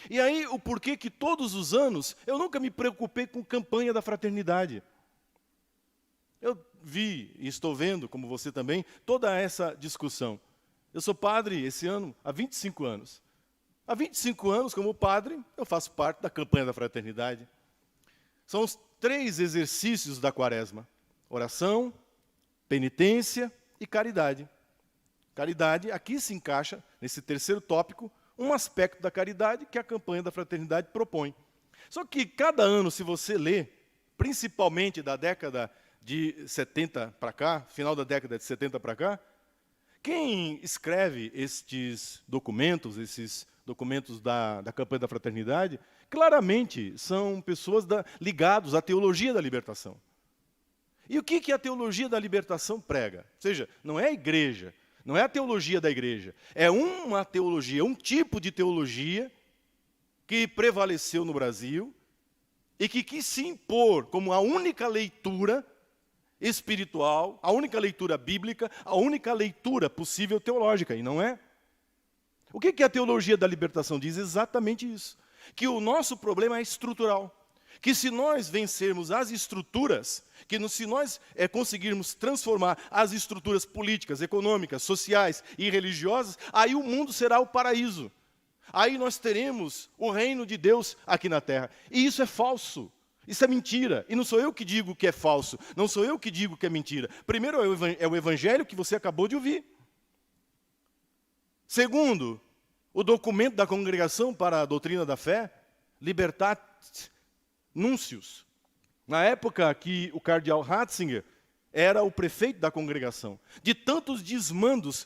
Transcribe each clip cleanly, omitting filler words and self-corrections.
E aí, o porquê que todos os anos eu nunca me preocupei com campanha da fraternidade. Eu vi e estou vendo, como você também, toda essa discussão. Eu sou padre esse ano há 25 anos. Há 25 anos, como padre, eu faço parte da campanha da fraternidade. São os 3 exercícios da quaresma: oração, penitência e caridade. Caridade, aqui se encaixa, nesse terceiro tópico, um aspecto da caridade que a campanha da fraternidade propõe. Só que cada ano, se você lê, principalmente da década de 70 para cá, final da década de 70 para cá, quem escreve esses documentos da campanha da fraternidade, claramente são pessoas ligadas à teologia da libertação. E o que a teologia da libertação prega? Ou seja, não é a igreja, não é a teologia da igreja, é uma teologia, um tipo de teologia que prevaleceu no Brasil e que quis se impor como a única leitura espiritual, a única leitura bíblica, a única leitura possível teológica, e não é. O que a teologia da libertação diz? Exatamente isso, que o nosso problema é estrutural, que se nós vencermos as estruturas, se nós conseguirmos transformar as estruturas políticas, econômicas, sociais e religiosas, aí o mundo será o paraíso. Aí nós teremos o reino de Deus aqui na terra. E isso é falso. Isso é mentira. E não sou eu que digo que é falso. Não sou eu que digo que é mentira. Primeiro é o evangelho que você acabou de ouvir. Segundo, o documento da Congregação para a Doutrina da Fé, Libertate Nuncius. Na época que o cardeal Ratzinger era o prefeito da congregação. De tantos desmandos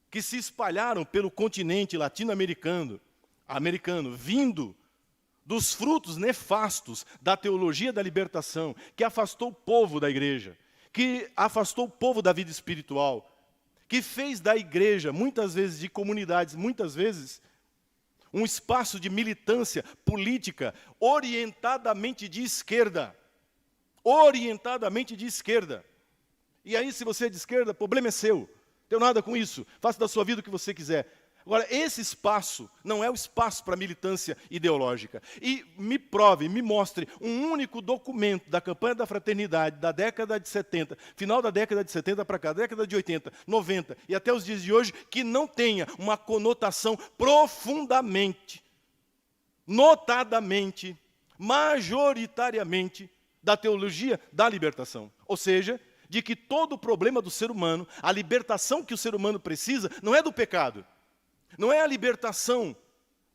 que se espalharam pelo continente latino-americano, vindo dos frutos nefastos da teologia da libertação, que afastou o povo da igreja, que afastou o povo da vida espiritual, que fez da igreja, muitas vezes de comunidades, muitas vezes, um espaço de militância política orientadamente de esquerda. Orientadamente de esquerda. E aí, se você é de esquerda, o problema é seu. Não tenho nada com isso. Faça da sua vida o que você quiser. Agora, esse espaço não é o espaço para militância ideológica. E me prove, me mostre um único documento da campanha da fraternidade da década de 70, final da década de 70 para cá, década de 80, 90 e até os dias de hoje, que não tenha uma conotação profundamente, notadamente, majoritariamente, da teologia da libertação. Ou seja, de que todo o problema do ser humano, a libertação que o ser humano precisa, não é do pecado. Não é a libertação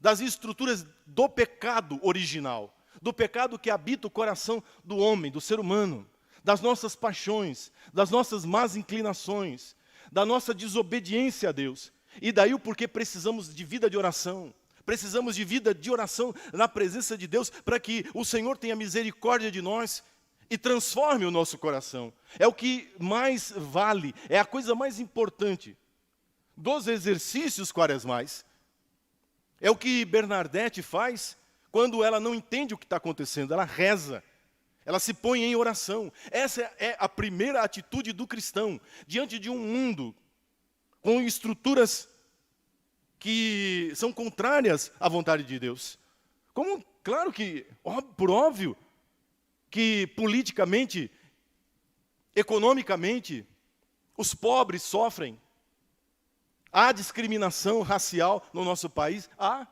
das estruturas do pecado original, do pecado que habita o coração do homem, do ser humano, das nossas paixões, das nossas más inclinações, da nossa desobediência a Deus. E daí o porquê precisamos de vida de oração. Precisamos de vida de oração na presença de Deus para que o Senhor tenha misericórdia de nós e transforme o nosso coração. É o que mais vale, é a coisa mais importante dos exercícios quaresmais. É o que Bernadette faz quando ela não entende o que está acontecendo. Ela reza, ela se põe em oração. Essa é a primeira atitude do cristão, diante de um mundo com estruturas que são contrárias à vontade de Deus. Como, claro que, por óbvio, que politicamente, economicamente, os pobres sofrem. Há discriminação racial no nosso país? Há.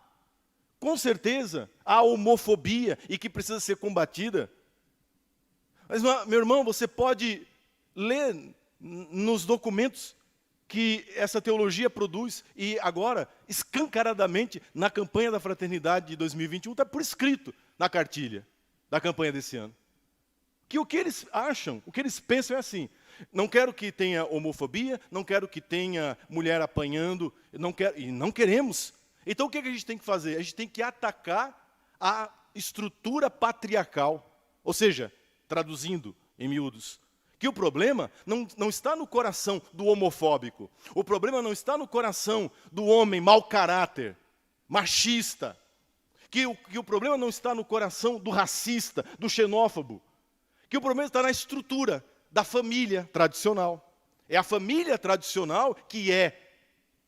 Com certeza. Há homofobia e que precisa ser combatida. Mas, meu irmão, você pode ler nos documentos que essa teologia produz, e agora, escancaradamente, na campanha da fraternidade de 2021, está por escrito na cartilha da campanha desse ano. Que o que eles acham, o que eles pensam é assim: não quero que tenha homofobia, não quero que tenha mulher apanhando, e não queremos. Então o que a gente tem que fazer? A gente tem que atacar a estrutura patriarcal. Ou seja, traduzindo em miúdos, que o problema não está no coração do homofóbico. O problema não está no coração do homem mau caráter, machista. Que o problema não está no coração do racista, do xenófobo. Que o problema está na estrutura da família tradicional. É a família tradicional que é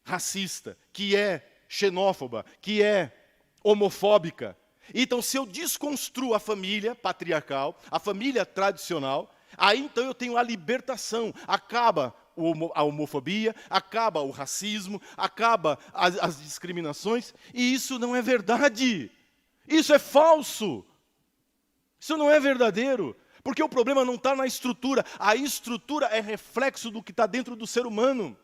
racista, que é xenófoba, que é homofóbica. Então, se eu desconstruo a família patriarcal, a família tradicional, aí então eu tenho a libertação. Acaba a homofobia, acaba o racismo, acaba as discriminações, e isso não é verdade. Isso é falso. Isso não é verdadeiro. Porque o problema não está na estrutura. A estrutura é reflexo do que está dentro do ser humano.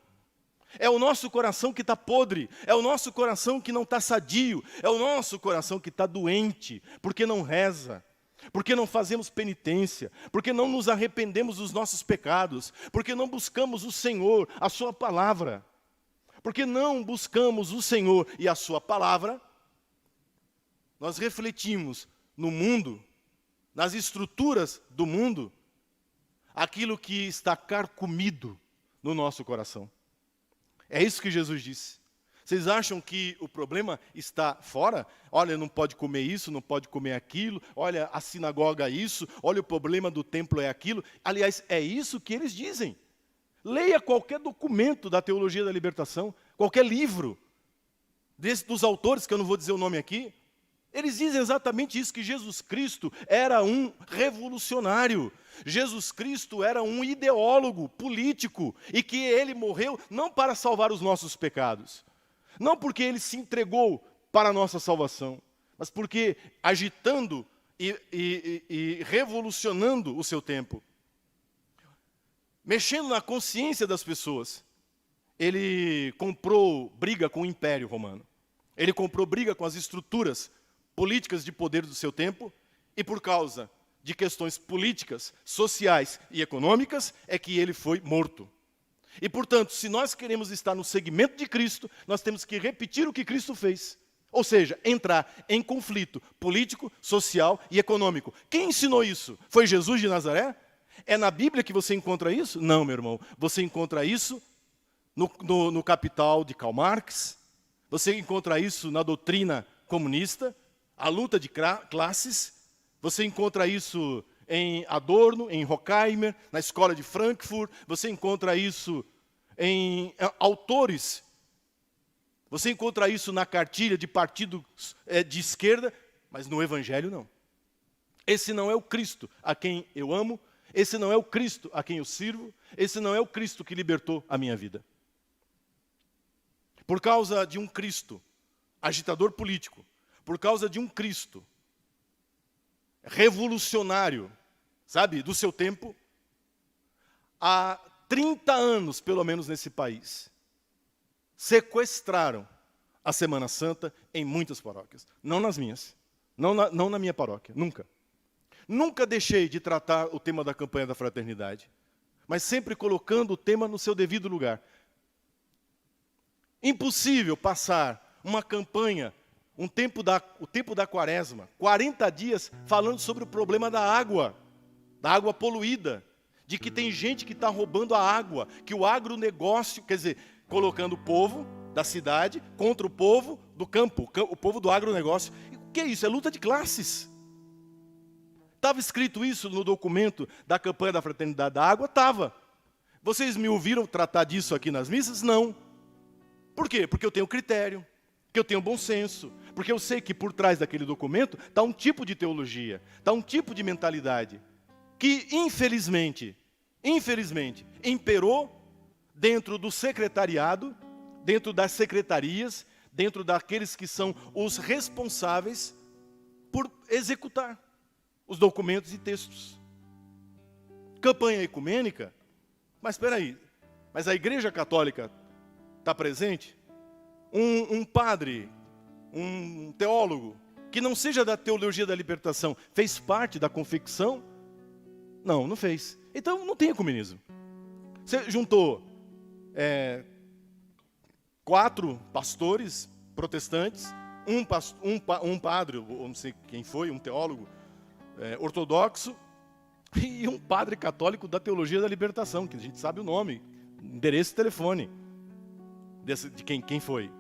É o nosso coração que está podre, é o nosso coração que não está sadio, é o nosso coração que está doente, porque não reza, porque não fazemos penitência, porque não nos arrependemos dos nossos pecados, porque não buscamos o Senhor, a sua palavra. Porque não buscamos o Senhor e a sua palavra, nós refletimos no mundo, nas estruturas do mundo, aquilo que está carcomido no nosso coração. É isso que Jesus disse. Vocês acham que o problema está fora? Olha, não pode comer isso, não pode comer aquilo. Olha, a sinagoga é isso. Olha, o problema do templo é aquilo. Aliás, é isso que eles dizem. Leia qualquer documento da teologia da libertação, qualquer livro dos autores, que eu não vou dizer o nome aqui. Eles dizem exatamente isso, que Jesus Cristo era um revolucionário. Jesus Cristo era um ideólogo político e que ele morreu não para salvar os nossos pecados. Não porque ele se entregou para a nossa salvação, mas porque agitando e revolucionando o seu tempo, mexendo na consciência das pessoas, ele comprou briga com o Império Romano. Ele comprou briga com as estruturas políticas de poder do seu tempo, e por causa de questões políticas, sociais e econômicas, é que ele foi morto. E, portanto, se nós queremos estar no segmento de Cristo, nós temos que repetir o que Cristo fez. Ou seja, entrar em conflito político, social e econômico. Quem ensinou isso? Foi Jesus de Nazaré? É na Bíblia que você encontra isso? Não, meu irmão. Você encontra isso no Capital de Karl Marx. Você encontra isso na doutrina comunista, a luta de classes. Você encontra isso em Adorno, em Horkheimer, na escola de Frankfurt. Você encontra isso em autores. Você encontra isso na cartilha de partidos de esquerda, mas no Evangelho não. Esse não é o Cristo a quem eu amo, esse não é o Cristo a quem eu sirvo, esse não é o Cristo que libertou a minha vida. Por causa de um Cristo agitador político, por causa de um Cristo revolucionário, sabe, do seu tempo, há 30 anos, pelo menos nesse país, sequestraram a Semana Santa em muitas paróquias. Não nas minhas, não na minha paróquia, nunca. Nunca deixei de tratar o tema da campanha da fraternidade, mas sempre colocando o tema no seu devido lugar. Impossível passar uma campanha, o tempo da quaresma, 40 dias falando sobre o problema da água poluída, de que tem gente que está roubando a água, que o agronegócio, quer dizer, colocando o povo da cidade contra o povo do campo, o povo do agronegócio. O que é isso? É luta de classes. Estava escrito isso no documento da campanha da Fraternidade da Água? Estava. Vocês me ouviram tratar disso aqui nas missas? Não. Por quê? Porque eu tenho critério, que eu tenho bom senso, porque eu sei que por trás daquele documento está um tipo de teologia, está um tipo de mentalidade, que infelizmente, imperou dentro do secretariado, dentro das secretarias, dentro daqueles que são os responsáveis por executar os documentos e textos. Campanha ecumênica, mas espera aí, mas a Igreja Católica está presente? Um padre, um teólogo, que não seja da teologia da libertação, fez parte da confecção? Não, não fez. Então não tem ecumenismo. Você juntou 4 pastores protestantes, um padre, ou não sei quem foi, um teólogo ortodoxo, e um padre católico da teologia da libertação, que a gente sabe o nome, endereço e telefone de quem foi.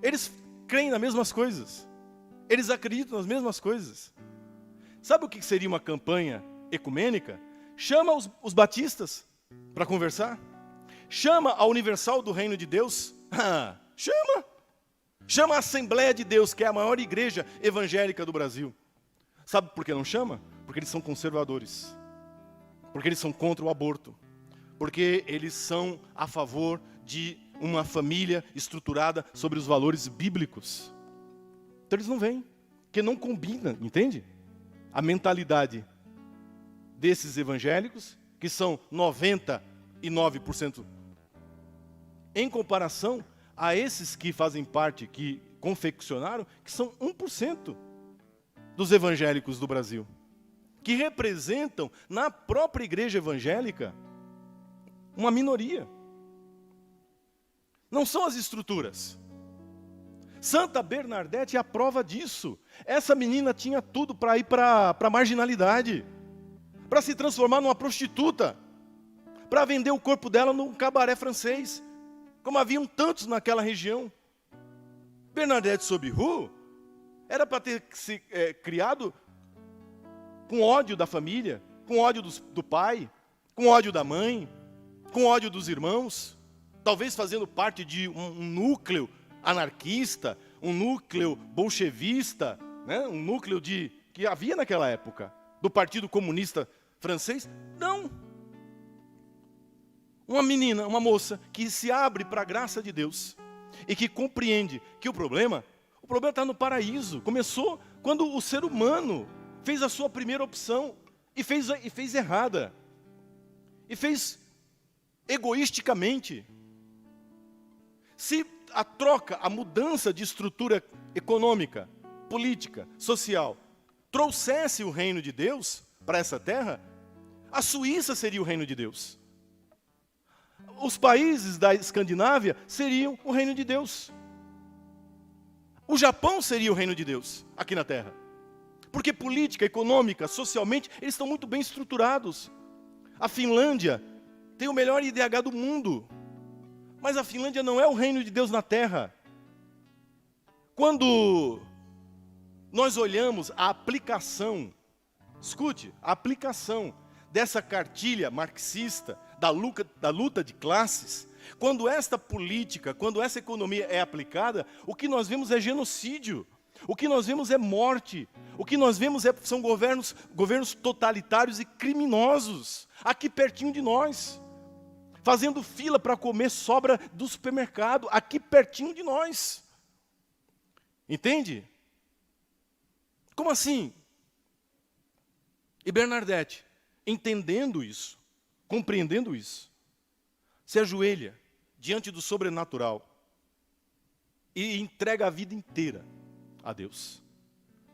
Eles creem nas mesmas coisas. Eles acreditam nas mesmas coisas. Sabe o que seria uma campanha ecumênica? Chama os batistas para conversar. Chama a Universal do Reino de Deus. Chama. Chama a Assembleia de Deus, que é a maior igreja evangélica do Brasil. Sabe por que não chama? Porque eles são conservadores. Porque eles são contra o aborto. Porque eles são a favor de uma família estruturada sobre os valores bíblicos. Então eles não vêm, porque não combina, entende? A mentalidade desses evangélicos, que são 99%, em comparação a esses que fazem parte, que confeccionaram, que são 1% dos evangélicos do Brasil, que representam na própria igreja evangélica uma minoria. Não são as estruturas. Santa Bernadette é a prova disso. Essa menina tinha tudo para ir para a marginalidade, para se transformar numa prostituta, para vender o corpo dela num cabaré francês, como haviam tantos naquela região. Bernadette Sobiru era para ter se criado com ódio da família, com ódio do pai, com ódio da mãe, com ódio dos irmãos, talvez fazendo parte de um núcleo anarquista, um núcleo bolchevista, né? Um núcleo que havia naquela época, do Partido Comunista Francês. Não. Uma menina, uma moça que se abre para a graça de Deus e que compreende que o problema está no paraíso. Começou quando o ser humano fez a sua primeira opção e fez errada. E fez egoisticamente. Se a troca, a mudança de estrutura econômica, política, social, trouxesse o reino de Deus para essa terra, a Suíça seria o reino de Deus. Os países da Escandinávia seriam o reino de Deus. O Japão seria o reino de Deus aqui na terra. Porque política, econômica, socialmente, eles estão muito bem estruturados. A Finlândia tem o melhor IDH do mundo. Mas a Finlândia não é o reino de Deus na terra. Quando nós olhamos a aplicação, escute, a aplicação dessa cartilha marxista, da luta de classes, quando esta política, quando essa economia é aplicada, o que nós vemos é genocídio, o que nós vemos é morte, o que nós vemos são governos totalitários e criminosos, aqui pertinho de nós, fazendo fila para comer sobra do supermercado, aqui pertinho de nós. Entende? Como assim? E Bernadette, entendendo isso, compreendendo isso, se ajoelha diante do sobrenatural e entrega a vida inteira a Deus,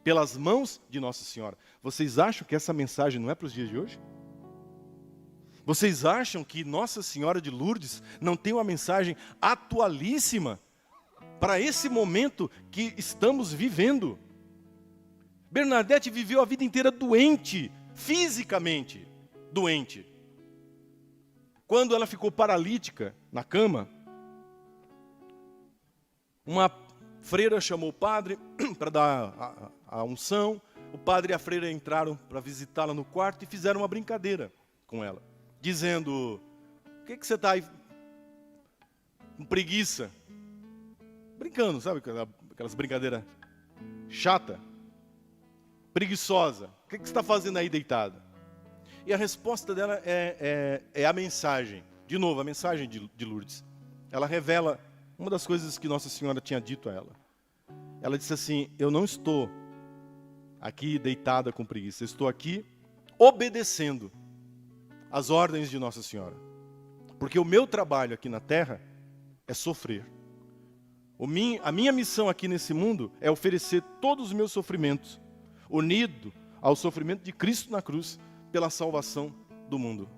pelas mãos de Nossa Senhora. Vocês acham que essa mensagem não é para os dias de hoje? Vocês acham que Nossa Senhora de Lourdes não tem uma mensagem atualíssima para esse momento que estamos vivendo? Bernadette viveu a vida inteira doente, fisicamente doente. Quando ela ficou paralítica na cama, uma freira chamou o padre para dar a unção. O padre e a freira entraram para visitá-la no quarto e fizeram uma brincadeira com ela, dizendo: "O que você está aí com preguiça?" Brincando, sabe? Aquelas brincadeiras chata, preguiçosa. "O que você está fazendo aí deitada?" E a resposta dela é a mensagem. De novo, a mensagem de Lourdes. Ela revela uma das coisas que Nossa Senhora tinha dito a ela. Ela disse assim: "Eu não estou aqui deitada com preguiça. Eu estou aqui obedecendo as ordens de Nossa Senhora. Porque o meu trabalho aqui na terra é sofrer. A minha missão aqui nesse mundo é oferecer todos os meus sofrimentos, unido ao sofrimento de Cristo na cruz, pela salvação do mundo.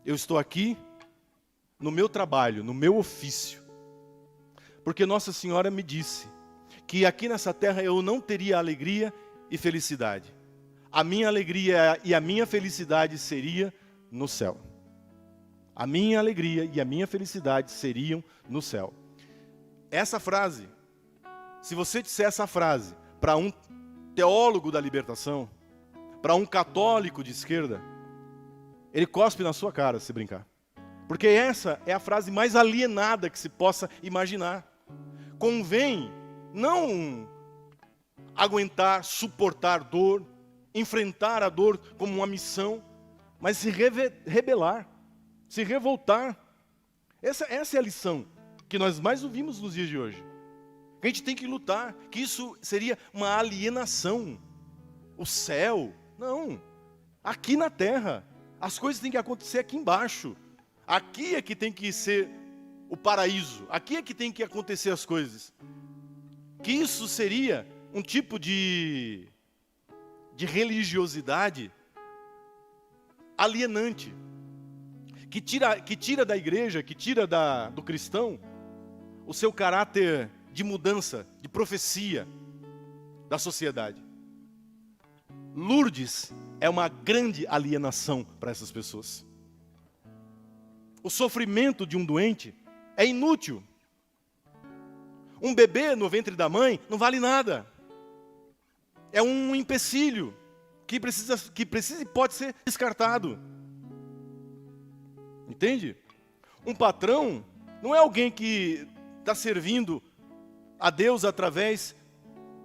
Eu estou aqui no meu trabalho, no meu ofício. Porque Nossa Senhora me disse que aqui nessa terra eu não teria alegria e felicidade. A minha alegria e a minha felicidade seria no céu. A minha alegria e a minha felicidade seriam no céu." Essa frase, se você disser essa frase para um teólogo da libertação, para um católico de esquerda, ele cospe na sua cara se brincar. Porque essa é a frase mais alienada que se possa imaginar. convém não aguentar, suportar dor, enfrentar a dor como uma missão, mas se rebelar, se revoltar. Essa é a lição que nós mais ouvimos nos dias de hoje. Que a gente tem que lutar, que isso seria uma alienação. O céu, não. Aqui na terra, as coisas têm que acontecer aqui embaixo. Aqui é que tem que ser o paraíso. Aqui é que tem que acontecer as coisas. Que isso seria um tipo de religiosidade alienante. Que tira da igreja, que tira do cristão, o seu caráter de mudança, de profecia da sociedade. Lourdes é uma grande alienação para essas pessoas. O sofrimento de um doente é inútil. Um bebê no ventre da mãe não vale nada. É um empecilho que precisa e pode ser descartado. Entende? Um patrão não é alguém que está servindo a Deus através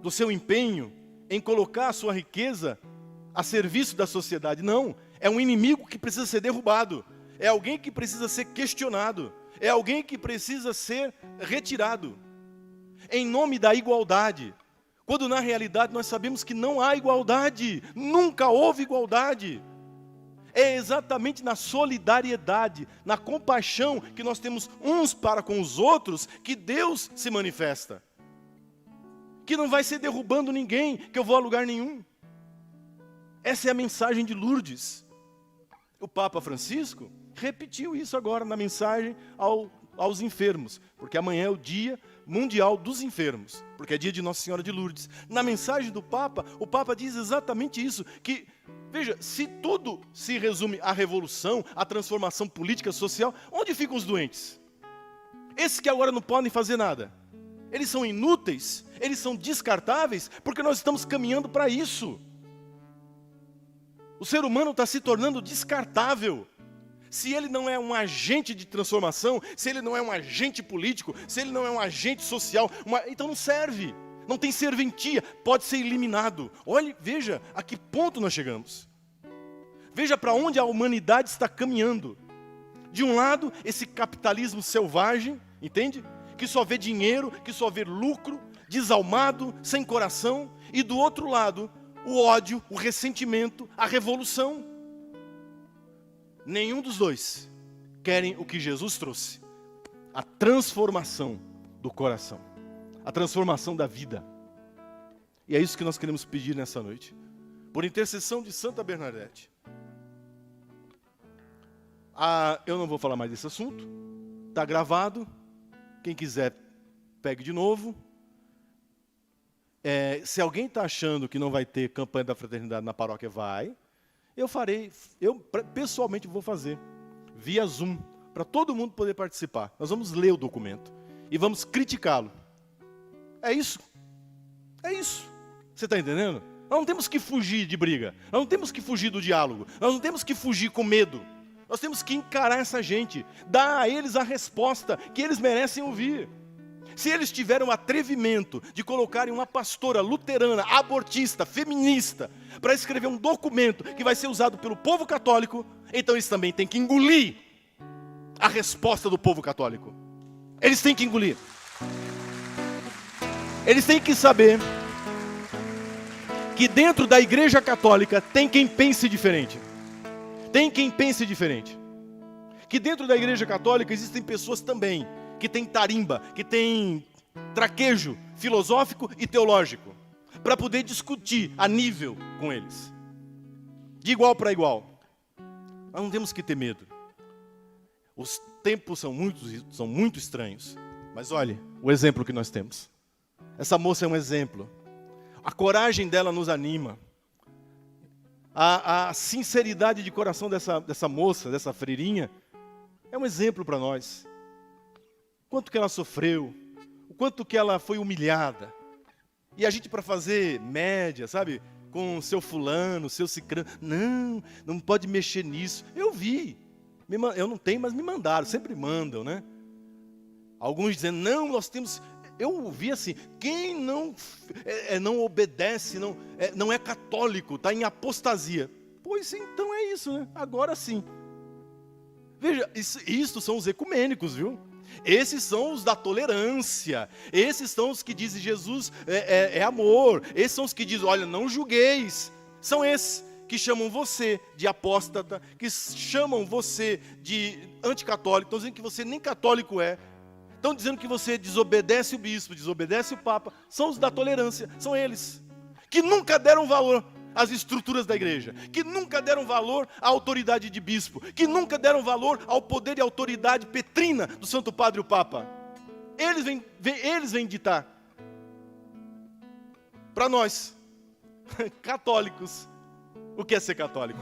do seu empenho em colocar a sua riqueza a serviço da sociedade. Não, é um inimigo que precisa ser derrubado. É alguém que precisa ser questionado. É alguém que precisa ser retirado. Em nome da igualdade. Quando na realidade nós sabemos que não há igualdade. Nunca houve igualdade. É exatamente na solidariedade, na compaixão que nós temos uns para com os outros, que Deus se manifesta. Que não vai ser derrubando ninguém, que eu vou a lugar nenhum. Essa é a mensagem de Lourdes. O Papa Francisco repetiu isso agora na mensagem aos enfermos, porque amanhã é o Dia Mundial dos Enfermos, porque é dia de Nossa Senhora de Lourdes. Na mensagem do Papa, o Papa diz exatamente isso, que, veja, se tudo se resume à revolução, à transformação política, social, onde ficam os doentes? Esses que agora não podem fazer nada. Eles são inúteis, eles são descartáveis, porque nós estamos caminhando para isso. O ser humano está se tornando descartável. Se ele não é um agente de transformação, se ele não é um agente político, se ele não é um agente social, então não serve, não tem serventia, pode ser eliminado. Olhe, veja a que ponto nós chegamos. Veja para onde a humanidade está caminhando. De um lado, esse capitalismo selvagem, entende? Que só vê dinheiro, que só vê lucro, desalmado, sem coração. E do outro lado, o ódio, o ressentimento, a revolução. Nenhum dos dois querem o que Jesus trouxe. A transformação do coração. A transformação da vida. E é isso que nós queremos pedir nessa noite. Por intercessão de Santa Bernadette. Eu não vou falar mais desse assunto. Está gravado. Quem quiser, pegue de novo. Se alguém está achando que não vai ter campanha da fraternidade na paróquia, vai. Eu pessoalmente vou fazer, via Zoom, para todo mundo poder participar. Nós vamos ler o documento e vamos criticá-lo. É isso. É isso. Você está entendendo? Nós não temos que fugir de briga. Nós não temos que fugir do diálogo. Nós não temos que fugir com medo. Nós temos que encarar essa gente. Dar a eles a resposta que eles merecem ouvir. Se eles tiverem o atrevimento de colocarem uma pastora luterana, abortista, feminista, para escrever um documento que vai ser usado pelo povo católico, então eles também têm que engolir a resposta do povo católico. Eles têm que engolir. Eles têm que saber que dentro da Igreja Católica tem quem pense diferente. Tem quem pense diferente. Que dentro da Igreja Católica existem pessoas também que tem tarimba, que tem traquejo filosófico e teológico, para poder discutir a nível com eles, de igual para igual. Nós não temos que ter medo. Os tempos são muito estranhos, mas olhe o exemplo que nós temos. Essa moça é um exemplo. A coragem dela nos anima. A sinceridade de coração dessa moça, dessa freirinha, é um exemplo para nós. Quanto que ela sofreu, o quanto que ela foi humilhada. E a gente, para fazer média, sabe, com o seu fulano, o seu cicrano, não pode mexer nisso. Eu vi, eu não tenho, mas me mandaram, sempre mandam, né? Alguns dizendo, não, nós temos, Eu ouvi assim, quem não obedece, não é católico, está em apostasia. Pois então é isso, né? Agora sim. Veja, isso são os ecumênicos, viu? Esses são os da tolerância. Esses são os que dizem Jesus é amor. Esses são os que dizem, olha, não julgueis. São esses que chamam você de apóstata, que chamam você de anticatólico, estão dizendo que você nem católico é. Estão dizendo que você desobedece o bispo, desobedece o papa. São os da tolerância, são eles. Que nunca deram valor às estruturas da igreja. Que nunca deram valor à autoridade de bispo. Que nunca deram valor ao poder e autoridade petrina do Santo Padre o Papa. Eles vêm ditar. Para nós, católicos, o que é ser católico?